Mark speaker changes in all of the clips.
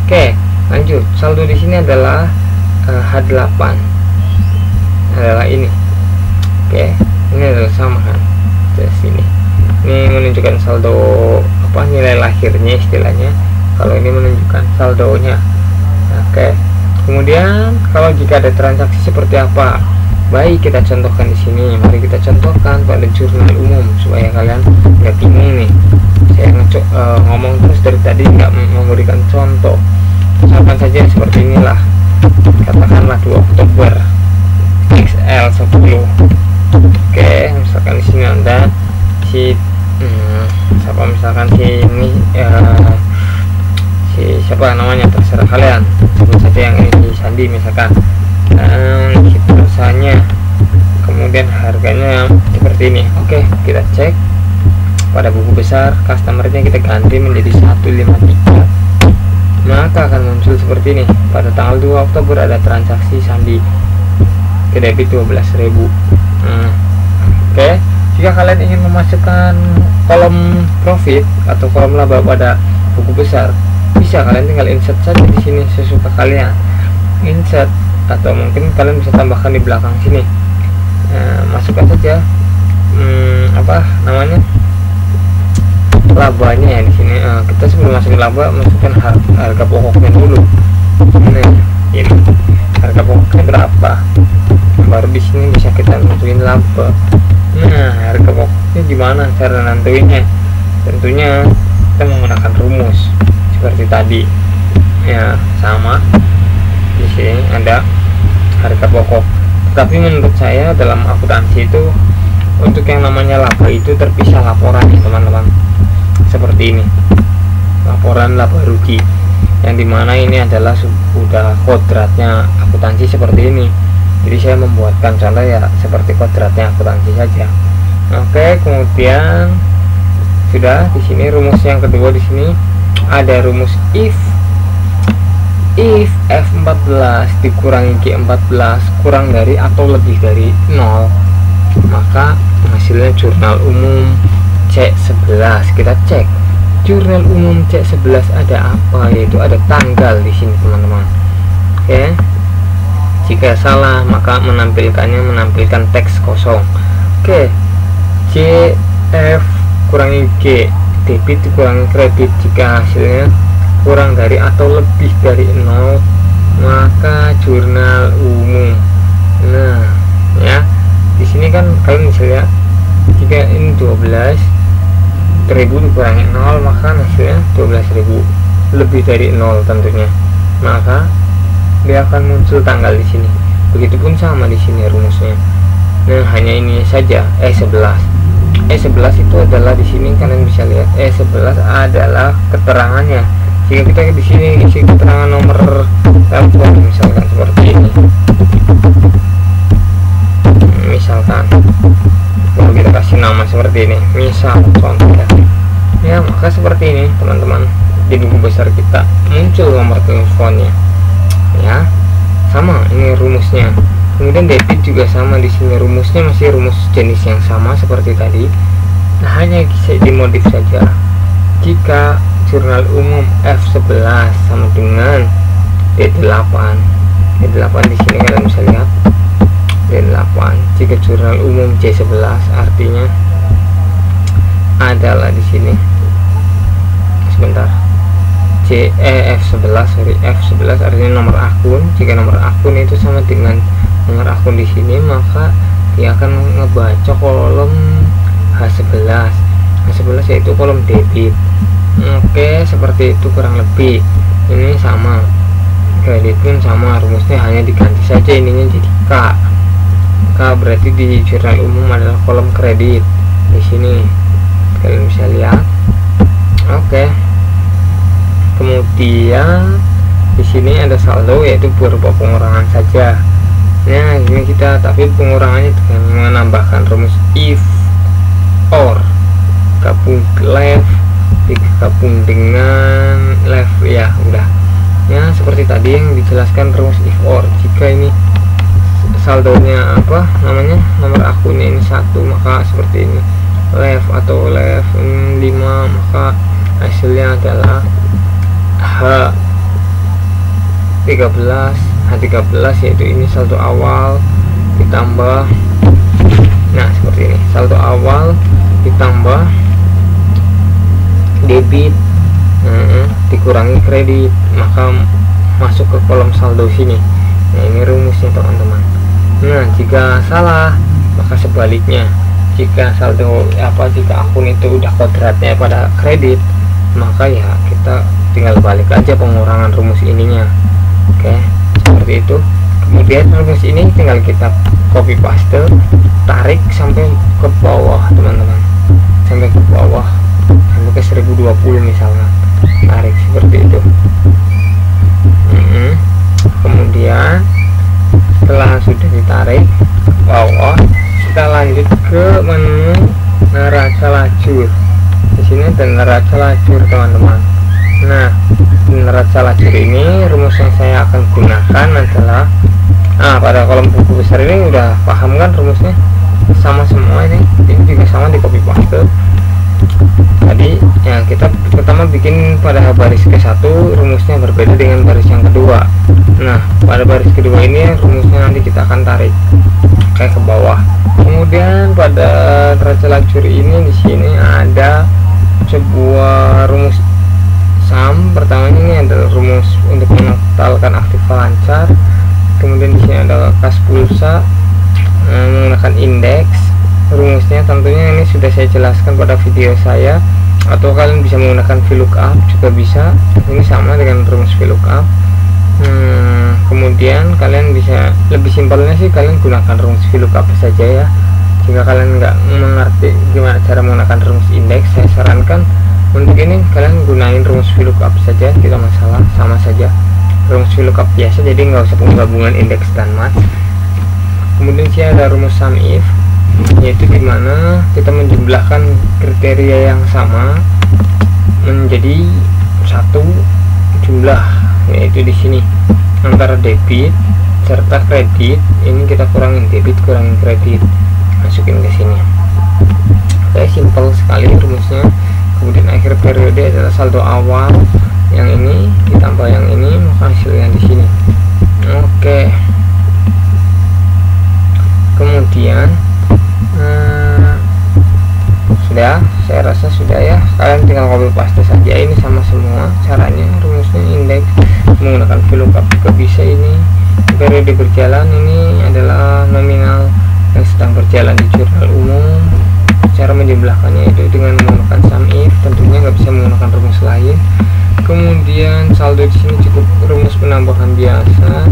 Speaker 1: Oke, lanjut. Saldo di sini adalah H8 adalah ini. Oke, ini adalah sama kan dari sini. Ini menunjukkan saldo apa, nilai lahirnya istilahnya. Kalau ini menunjukkan saldonya. Oke, kemudian kalau jika ada transaksi seperti apa, baik kita contohkan di sini. Mari kita contohkan pada jurnal umum supaya kalian nggak bingung nih. Saya ngomong terus dari tadi nggak memberikan contoh. Misalkan saja seperti inilah, katakanlah 2 Oktober XL10. Oke, misalkan di sini Anda misalkan si siapa namanya, terserah kalian, sebut saja yang ini Sandi misalkan. Rasanya kemudian harganya seperti ini. Oke, kita cek pada buku besar, customernya kita ganti menjadi 153, maka akan muncul seperti ini. Pada tanggal 2 Oktober ada transaksi Sandi ke debit 12.000. Oke, jika kalian ingin memasukkan kolom profit atau kolom laba pada buku besar, bisa kalian tinggal insert saja di sini sesuka kalian. Insert, atau mungkin kalian bisa tambahkan di belakang sini. Masukkan saja apa namanya, labanya ya di sini. Kita sebelum masukin laba, masukkan harga pokoknya dulu. Nah, ini harga pokoknya berapa, baru di sini bisa kita masukin laba. Nah, harga pokoknya gimana cara nentuinnya? Tentunya kita menggunakan rumus seperti tadi ya, sama di sini ada harga pokok. Tapi menurut saya dalam akuntansi itu, untuk yang namanya laba itu terpisah laporannya teman-teman, seperti ini, laporan laba rugi, yang dimana ini adalah sudah kodratnya akuntansi seperti ini. Jadi saya membuatkan contoh ya seperti kodratnya akuntansi saja. Oke, kemudian sudah di sini rumus yang kedua. Di sini ada rumus if F14 dikurangi G14 kurang dari atau lebih dari 0, maka hasilnya jurnal umum C11. Kita cek jurnal umum C11 ada apa, yaitu ada tanggal di sini teman-teman. Oke, jika salah maka menampilkan teks kosong. Oke, CF kurangi G, debit dikurangi kredit. Jika hasilnya kurang dari atau lebih dari 0, maka jurnal umum. Nah ya, di sini kan kalian bisa lihat, jika ini 12.000 dikurangi 0, maka hasilnya 12.000, lebih dari 0 tentunya, maka dia akan muncul tanggal di sini. Begitupun sama di sini rumusnya. Nah, hanya ini saja E11 itu adalah di sini kalian bisa lihat, E11 adalah keterangannya. Jika kita di sini isi keterangan nomor telepon misalkan seperti ini, misalkan kalau kita kasih nama seperti ini, misal contoh ya, maka seperti ini teman-teman, di buku besar kita muncul nomor teleponnya ya, sama ini rumusnya. Kemudian debit juga sama, di sini rumusnya masih rumus jenis yang sama seperti tadi. Nah, hanya bisa dimodif saja. Jika jurnal umum F11 sama dengan D8 di sini kalian bisa lihat D8. Jika jurnal umum C11 artinya adalah di sini, sebentar, F11 artinya nomor akun. Jika nomor akun itu sama dengan nomor akun di sini, maka dia akan ngebaca kolom H11 yaitu kolom debit. Oke, seperti itu kurang lebih. Ini sama, kredit pun sama, rumusnya hanya diganti saja ininya jadi K berarti di jurnal umum adalah kolom kredit. Di sini kalian bisa lihat. Oke, kemudian di sini ada saldo, yaitu berupa pengurangan saja. Nah, ini kita, tapi pengurangannya dengan menambahkan rumus if or, gabung left digabung dengan left ya, udah ya, seperti tadi yang dijelaskan rumus if or. Jika ini saldonya apa namanya, nomor akunnya ini 1, maka seperti ini, left atau left 5, maka hasilnya adalah H H13 yaitu ini saldo awal ditambah, nah seperti ini, saldo awal ditambah debit dikurangi kredit, maka masuk ke kolom saldo sini. Nah ini rumusnya teman-teman. Nah jika salah maka sebaliknya, jika saldo jika akun itu udah kodratnya pada kredit, maka ya kita tinggal balik aja pengurangan rumus ininya. Oke, seperti itu. Kemudian rumus ini tinggal kita copy paste, tarik sampai ke bawah teman-teman, sampai ke bawah, sampai ke 1020 misalnya, tarik seperti itu. Kemudian setelah sudah ditarik ke bawah, kita lanjut ke menu neraca lajur. Di sini ada neraca lajur teman-teman. Nah di neraca lajur ini rumus yang saya akan gunakan adalah, pada kolom buku besar ini udah paham kan rumusnya, sama semua ini juga sama, di copy paste. Tadi ya kita pertama bikin pada baris ke-1 rumusnya berbeda dengan baris yang kedua. Nah pada baris kedua ini rumusnya nanti kita akan tarik kayak ke bawah. Kemudian pada neraca lajur ini di sini ada sebuah rumus sum. Pertamanya ini adalah rumus untuk menetalkan aktiva lancar. Kemudian di sini ada kas pulsa menggunakan indeks. Rumusnya tentunya ini sudah saya jelaskan pada video saya, atau kalian bisa menggunakan VLOOKUP juga bisa. Ini sama dengan rumus VLOOKUP. Kemudian kalian bisa, lebih simpelnya sih kalian gunakan rumus VLOOKUP saja ya. Jika kalian nggak mengerti gimana cara menggunakan rumus indeks, saya sarankan untuk ini kalian gunain rumus VLOOKUP saja, tidak masalah, sama saja rumus VLOOKUP biasa, jadi nggak usah penggabungan indeks dan match. Kemudian sih ada rumus SUMIF, yaitu dimana kita menjumlahkan kriteria yang sama menjadi satu jumlah, yaitu di sini antara debit serta kredit. Ini kita kurangin debit, kurangin kredit, masukin ke sini. Oke, simpel sekali rumusnya. Kemudian akhir periode adalah saldo awal, yang ini ditambah yang ini, maka hasilnya di sini. Oke, kemudian sudah, saya rasa sudah ya, kalian tinggal copy paste saja. Ini sama semua caranya, rumusnya indeks menggunakan VLOOKUP juga bisa. Ini periode berjalan, ini adalah nominal yang sedang berjalan di jurnal umum. Cara menjumlahkannya itu dengan menggunakan SUMIF, tentunya nggak bisa menggunakan rumus lain. Kemudian saldo di sini cukup rumus penambahan biasa.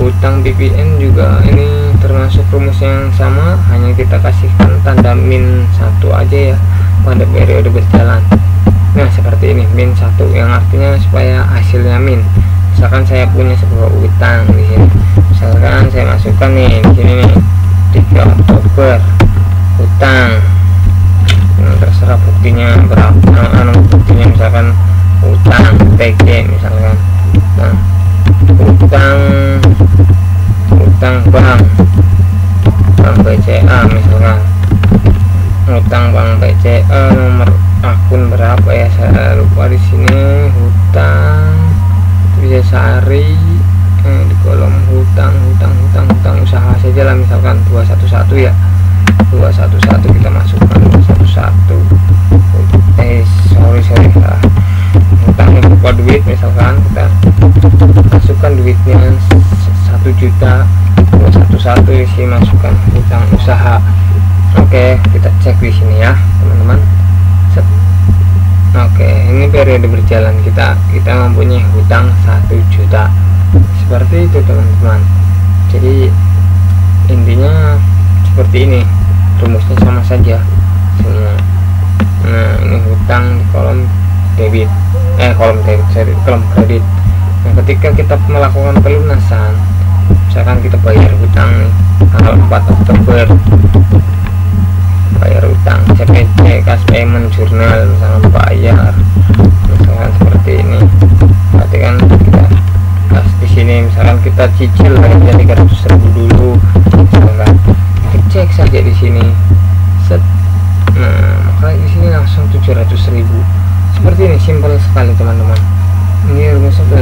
Speaker 1: Hutang BPN juga ini termasuk rumus yang sama, hanya kita kasihkan tanda min 1 aja ya pada periode berjalan. Nah seperti ini, min 1, yang artinya supaya hasilnya min. Misalkan saya punya sebuah utang di sini, misalkan saya masukkan nih di sini nih 3 Oktober utang. Nah, terserah buktinya berapa, buktinya misalkan utang TG misalkan. Nah, utang bank BCA misalkan, utang bank BCA, nomor akun berapa ya saya lupa di sini. Hutang bisa sehari di kolom hutang usaha saja lah, misalkan 211 ya, 211 kita masukkan 211. Sorry hutang berupa duit, misalkan kita masukkan duitnya 1 juta 211, isi masukkan hutang usaha. Oke, kita cek di sini ya teman-teman. Oke, ini periode berjalan, kita mempunyai hutang 1 juta. Seperti itu teman-teman. Jadi intinya seperti ini, rumusnya sama saja semua. Nah ini hutang di kolom debit, kolom kredit. Nah ketika kita melakukan pelunasan, misalkan kita bayar hutang tanggal 4 Oktober, bayar hutang CPC, cash payment, jurnal misalkan bayar, misalkan seperti ini. Berarti kan kita kas di sini, misalkan kita cicil harga 300.000 dulu, misalkan kita cek saja di sini, set. Nah maka di sini langsung 700.000. Seperti ini, simpel sekali teman-teman. Ini rumusnya